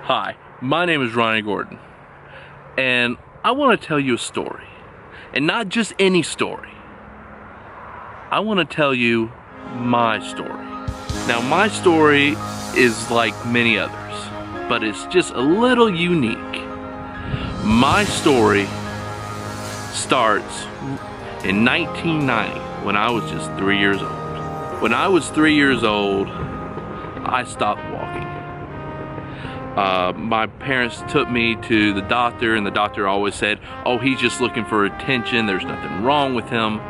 Hi, my name is Ronnie Gordon, and I want to tell you a story, and not just any story. I want to tell you my story. Now, my story is like many others, but it's just a little unique. My story starts in 1990 when I was just 3 years old. When I was 3 years old, I stopped walking. My parents took me to the doctor, and the doctor always said, "Oh, he's just looking for attention, there's nothing wrong with him."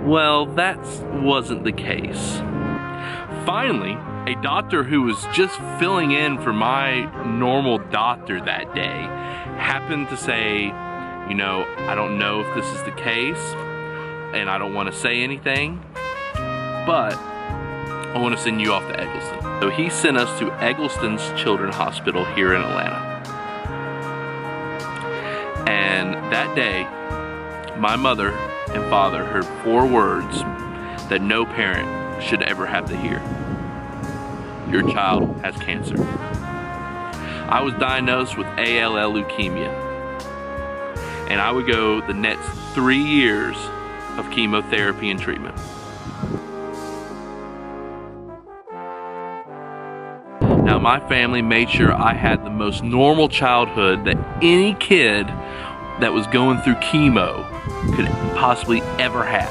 Well, that wasn't the case. Finally, a doctor who was just filling in for my normal doctor that day happened to say, I don't know if this is the case, and I don't want to say anything, but I want to send you off to Eggleston. So he sent us to Eggleston's Children's Hospital here in Atlanta. And that day, my mother and father heard 4 words that no parent should ever have to hear. Your child has cancer. I was diagnosed with ALL leukemia, and I would go the next 3 years of chemotherapy and treatment. Now, my family made sure I had the most normal childhood that any kid that was going through chemo could possibly ever have.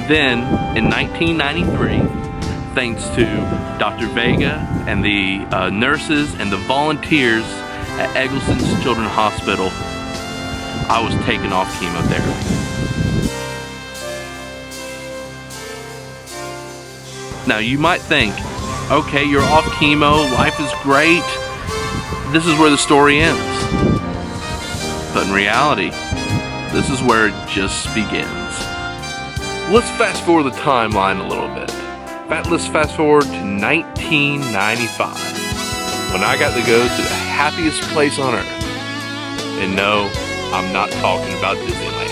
Then, in 1993, thanks to Dr. Vega and the nurses and the volunteers at Eggleston's Children's Hospital, I was taken off chemotherapy. Now, you might think, okay, you're off chemo, life is great, this is where the story ends. But in reality, this is where it just begins. Let's fast forward the timeline a little bit. Let's fast forward to 1995, when I got to go to the happiest place on earth. And no, I'm not talking about Disneyland.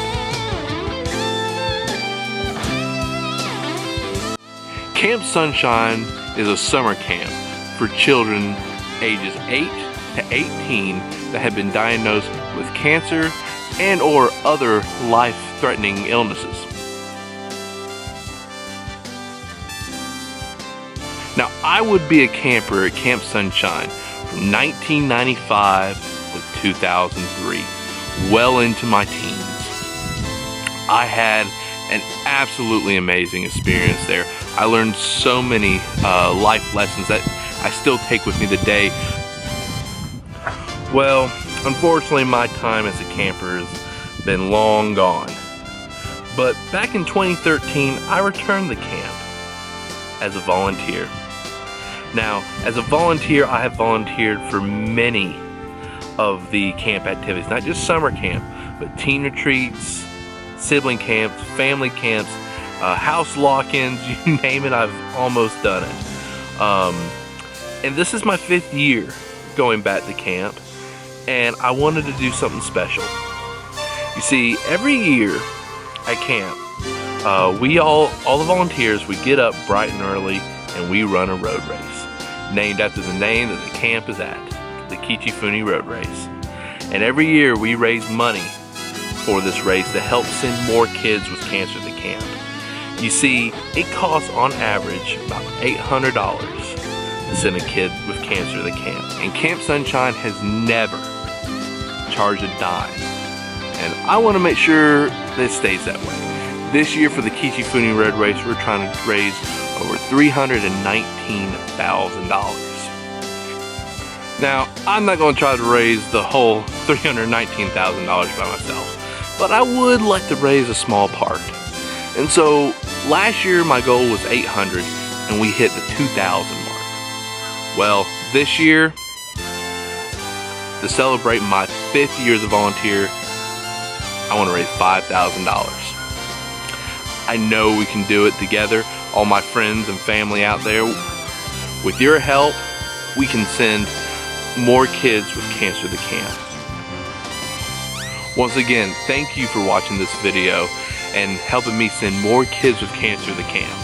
Camp Sunshine is a summer camp for children ages 8 to 18 that have been diagnosed with cancer and or other life-threatening illnesses. Now, I would be a camper at Camp Sunshine from 1995 to 2003, well into my teens. I had an absolutely amazing experience there. I learned so many life lessons that I still take with me today. Well, unfortunately, my time as a camper has been long gone. But back in 2013, I returned to camp as a volunteer. Now, as a volunteer, I have volunteered for many of the camp activities, not just summer camp, but teen retreats, sibling camps, family camps, house lock-ins, you name it, I've almost done it. And this is my 5th year going back to camp, and I wanted to do something special. You see, every year at camp, we all the volunteers, we get up bright and early and we run a road race, named after the name that the camp is at, the Kichifuni Road Race. And every year we raise money for this race to help send more kids with cancer to camp. You see, it costs on average about $800 to send a kid with cancer to camp. And Camp Sunshine has never charged a dime. And I want to make sure that it stays that way. This year for the Kichifuni Road Race, we're trying to raise over $319,000. Now, I'm not going to try to raise the whole $319,000 by myself, but I would like to raise a small part. And so, last year my goal was $800, and we hit the $2,000 mark. Well, this year, to celebrate my 5th year as a volunteer, I want to raise $5,000. I know we can do it together. All my friends and family out there, with your help, we can send more kids with cancer to camp. Once again, thank you for watching this video and helping me send more kids with cancer to camp.